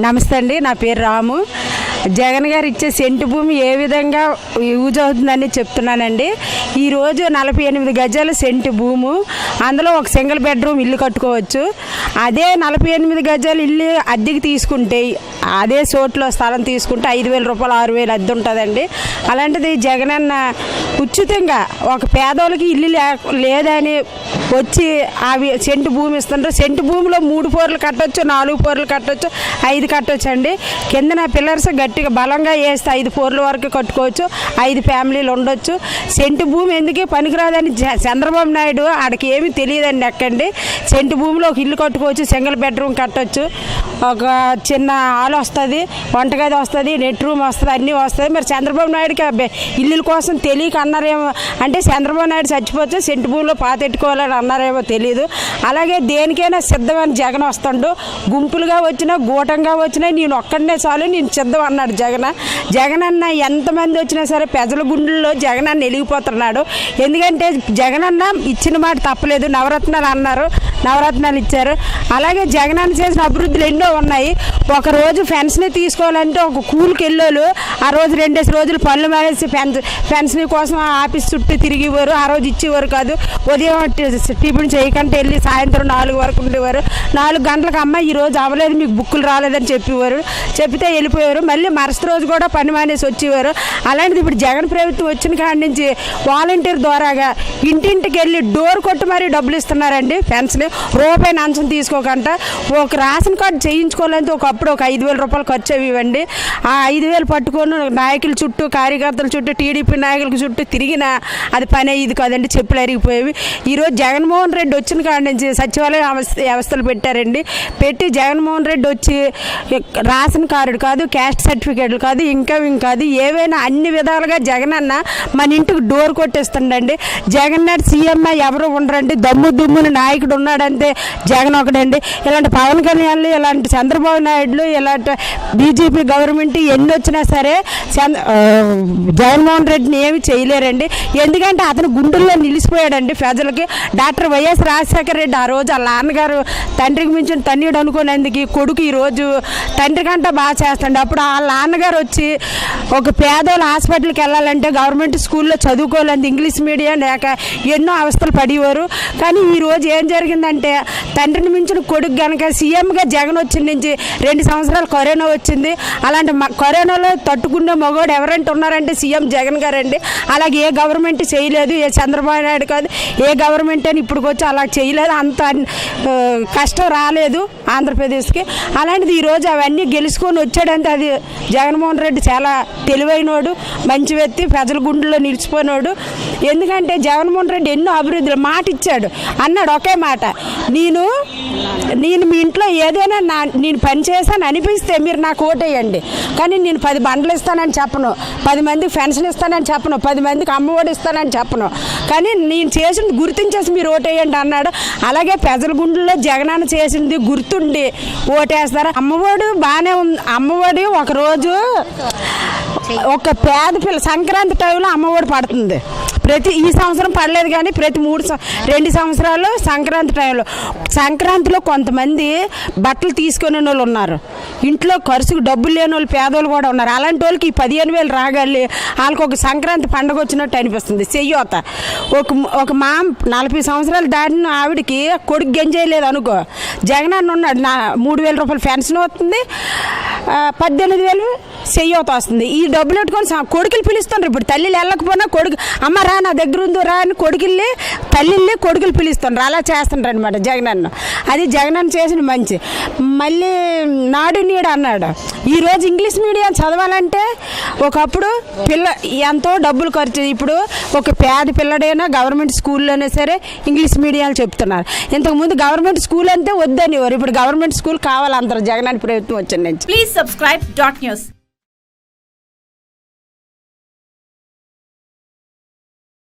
నమస్తే అండి, నా పేరు రాము. జగన్ గారు ఇచ్చే సెంటు భూమి ఏ విధంగా యూజ్ అవుతుందని చెప్తున్నానండి. ఈరోజు 48 గజాల సెంటు భూము, అందులో ఒక సింగిల్ బెడ్రూమ్ ఇల్లు కట్టుకోవచ్చు. అదే 48 గజాలు ఇల్లు అద్దెకి తీసుకుంటే, అదే చోట్లో స్థలం తీసుకుంటే 5,000 రూపాయలు 6,000 అద్దె ఉంటుందండి. అలాంటిది జగన్ అన్న ఉచితంగా ఒక పేదోళ్ళకి ఇల్లు లేదని వచ్చి అవి సెంటు భూమి ఇస్తుంటారు. సెంటు భూమిలో 3 ఫ్లోర్లు కట్టవచ్చు, 4 ఫ్లోర్లు కట్టవచ్చు, 5 కట్టవచ్చు అండి. కిందన పిల్లర్స్ గట్టిగా బలంగా వేస్తే 5 ఫ్లోర్ల వరకు కట్టుకోవచ్చు, 5 ఫ్యామిలీలు ఉండొచ్చు. సెంటు భూమి ఎందుకు పనికిరాదని చంద్రబాబు నాయుడు ఆడికి ఏమీ తెలియదండి. ఎక్కండి సెంటు భూమిలో ఒక ఇల్లు కట్టుకోవచ్చు, సింగిల్ బెడ్రూమ్ కట్టవచ్చు, ఒక చిన్న హాల్ వస్తుంది, వంటగది వస్తుంది, నెట్ రూమ్ వస్తుంది, అన్నీ వస్తుంది. మరి చంద్రబాబు నాయుడుకి ఇల్లుల కోసం తెలియక అన్నారేమో, అంటే చంద్రబాబు నాయుడు చచ్చిపోతే సెంటు భూమిలో పాతెట్టుకోవాలని అన్నారేమో తెలియదు. అలాగే దేనికైనా సిద్ధమని జగన్ వస్తాడు. గుంపులుగా వచ్చినా గూటంగా వచ్చినా నేను ఒక్కడనే చాలు, నేను సిద్ధం అన్నాడు జగన్ అన్న. ఎంతమంది వచ్చినా సరే ప్రజల గుండెల్లో జగన్ అన్న వెలిగిపోతున్నాడు. ఎందుకంటే జగన్ అన్న ఇచ్చిన మాట తప్పలేదు. నవరత్నాలు అన్నారు, నవరత్నాలు ఇచ్చారు. అలాగే జగన్ అన్న చేసిన అభివృద్ధులు ఎన్నో ఉన్నాయి. ఒకరోజు పెన్షన్ తీసుకోవాలంటే ఒక కూలికి వెళ్ళోళ్ళు ఆ రోజు 2 రోజులు పనులు మానేసి పెన్షన్ కోసం ఆఫీస్ చుట్టూ తిరిగేవారు. ఆ రోజు ఇచ్చేవారు కాదు. ఉదయం టిఫిన్ చేయకుండా వెళ్ళి సాయంత్రం 4 వరకు ఉండేవారు. 4 గంటలకు అమ్మ ఈరోజు అవ్వలేదు, మీకు బుక్కులు రాలేదని చెప్పేవారు. చెప్తే వెళ్ళిపోయారు. మళ్ళీ మరుసటి రోజు కూడా పని మానేసి వచ్చేవారు. అలాంటిది ఇప్పుడు జగన్ ప్రభుత్వం వచ్చిన కాడి నుంచి వాలంటీర్ ద్వారాగా ఇంటింటికి వెళ్ళి డోర్ కొట్టి మరీ డబ్బులు ఇస్తున్నారండి. పెన్షన్ రూపాయి నంచం తీసుకోకుండా ఒక రేషన్ కార్డు చేయించుకోవాలంటే ఒకప్పుడు ఒక 5,000 రూపాయలు ఖర్చు ఇవ్వండి. ఆ 5,000 పట్టుకొని నాయకుల చుట్టూ, కార్యకర్తల చుట్టూ, టీడీపీ నాయకుల చుట్టూ తిరిగినా అది పని ఇది కాదండి, చెప్పులు అరిగిపోయేవి. ఈరోజు జగన్మోహన్ రెడ్డి వచ్చిన కాడి నుంచి సచివాలయ వ్యవస్థలు పెట్టారండి. పెట్టి జగన్మోహన్ రెడ్డి వచ్చి రేషన్ కార్డు కాదు, క్యాస్ట్ సర్టిఫికేట్లు కాదు, ఇన్కమింగ్ కాదు, ఏవైనా అన్ని విధాలుగా జగన్ అన్న మన ఇంటికి డోర్ కొట్టేస్తుండండి. జగన్ నాడు సీఎం ఎవరు ఉండరండి. దుమ్ముని నాయకుడు ఉన్నాడంటే జగన్ ఒకడండి. ఇలాంటి పవన్ కళ్యాణ్లు, ఇలాంటి చంద్రబాబు నాయుడులు, ఇలాంటి బీజేపీ గవర్నమెంట్ ఎన్ని వచ్చినా సరే జగన్మోహన్ రెడ్డిని ఏమి చేయలేరండి. ఎందుకంటే అతను గుండెల్లో నిలిచిపోయాడండి ప్రజలకి. డాక్టర్ వైఎస్ రాజశేఖర రెడ్డి ఆ రోజు వాళ్ళ నాన్నగారు తండ్రికి మించిన తన్యుడు అనుకునేందుకు కొడుకు ఈరోజు తండ్రి కంటే బాగా చేస్తాడు. అప్పుడు వాళ్ళ నాన్నగారు వచ్చి ఒక పేదోళ్ళ హాస్పిటల్కి వెళ్ళాలంటే గవర్నమెంట్ స్కూల్లో చదువుకోవాలంటే ఇంగ్లీష్ మీడియం లేక ఎన్నో అవస్థలు పడేవారు. కానీ ఈరోజు ఏం జరిగిందంటే తండ్రిని మించిన కొడుకు కనుక సీఎంగా జగన్ వచ్చిన నుంచి 2 సంవత్సరాలు కరోనా వచ్చింది. అలాంటి కరోనాలో తట్టుకునే మగవాడు ఎవరంటే ఉన్నారంటే సీఎం జగన్ గారండి. అలాగే ఏ గవర్నమెంట్ చేయలేదు, ఏ చంద్రబాబు నాయుడు కాదు, ఏ గవర్నమెంట్ అని ఇప్పటికొచ్చి అలా చేయలేదు. అంత కష్టం రాలేదు ఆంధ్రప్రదేశ్కి. అలాంటిది ఈరోజు అవన్నీ గెలుచుకొని వచ్చాడంటే అది జగన్మోహన్ రెడ్డి చాలా తెలివైనోడు, మంచి వ్యక్తి, ప్రజల గుండెల్లో నిలిచిపోయినోడు. ఎందుకంటే జగన్మోహన్ రెడ్డి ఎన్నో అభివృద్ధులు మాట ఇచ్చాడు. అన్నాడు ఒకే మాట, నేను మీ ఇంట్లో ఏదైనా నేను పని చేశాను అనిపిస్తే మీరు నాకు ఓటేయండి, కానీ నేను 10 బండ్లు ఇస్తానని చెప్పను, 10 మందికి పెన్షన్ ఇస్తానని చెప్పను, 10 మందికి అమ్మఒడి ఇస్తానని చెప్పను, కానీ నేను చేసింది గుర్తించేసి మీరు ఓటేయండి అన్నాడు. అలాగే ప్రజల గుండెల్లో జగనన్న చేసింది గుర్తుండి ఓటేస్తారు. అమ్మఒడి బాగానే ఉంది. అమ్మఒడి ఒకరోజు ఒక పేద పిల్ల సంక్రాంతి టైంలో అమ్మఒడి పడుతుంది. ఈ సంవత్సరం పడలేదు, కానీ ప్రతి 2 సంవత్సరాలు సంక్రాంతి టైంలో. సంక్రాంతిలో కొంతమంది బట్టలు తీసుకునే వాళ్ళు ఉన్నారు, ఇంట్లో ఖర్చుకు డబ్బులు లేని వాళ్ళు, పేదోళ్ళు కూడా ఉన్నారు. అలాంటి వాళ్ళకి ఈ 15,000 రాగాలి వాళ్ళకి ఒక సంక్రాంతి పండుగ వచ్చినట్టు అనిపిస్తుంది. చెయ్యోత ఒక మా 40 సంవత్సరాలు దాటిన ఆవిడకి కొడుకు గెంజేయలేదు అనుకో, జగన్ అన్న ఉన్నాడు, 3,000 రూపాయలు పెన్షన్ వస్తుంది, 18,000 చెయ్యోత వస్తుంది. ఈ డబ్బులు పెట్టుకొని కొడుకులు పిలుస్తున్నారు. ఇప్పుడు తల్లిలు వెళ్ళకపోయినా కొడుకు అమ్మ రా నా దగ్గర ఉందో రా అని కొడుకుల్ని తల్లిల్ని కొడుకులు పిలుస్తున్నారు. అలా చేస్తుంటారు అనమాట జగన్ అన్న. అది జగన్ అన్న చేసిన మంచి. మళ్ళీ నాడు నీడు అన్నాడు. ఈరోజు ఇంగ్లీష్ మీడియం చదవాలంటే ఒకప్పుడు ఎంతో డబ్బులు ఖర్చు. ఇప్పుడు ఒక పేద పిల్లడైనా గవర్నమెంట్ స్కూల్లోనే సరే ఇంగ్లీష్ మీడియాలు చెప్తున్నారు. ఇంతకుముందు గవర్నమెంట్ స్కూల్ అంటే వద్దనివారు, ఇప్పుడు గవర్నమెంట్ స్కూల్ కావాలంటారు జగన్ అన్న ప్రభుత్వం వచ్చిన నుంచి. Please subscribe .news.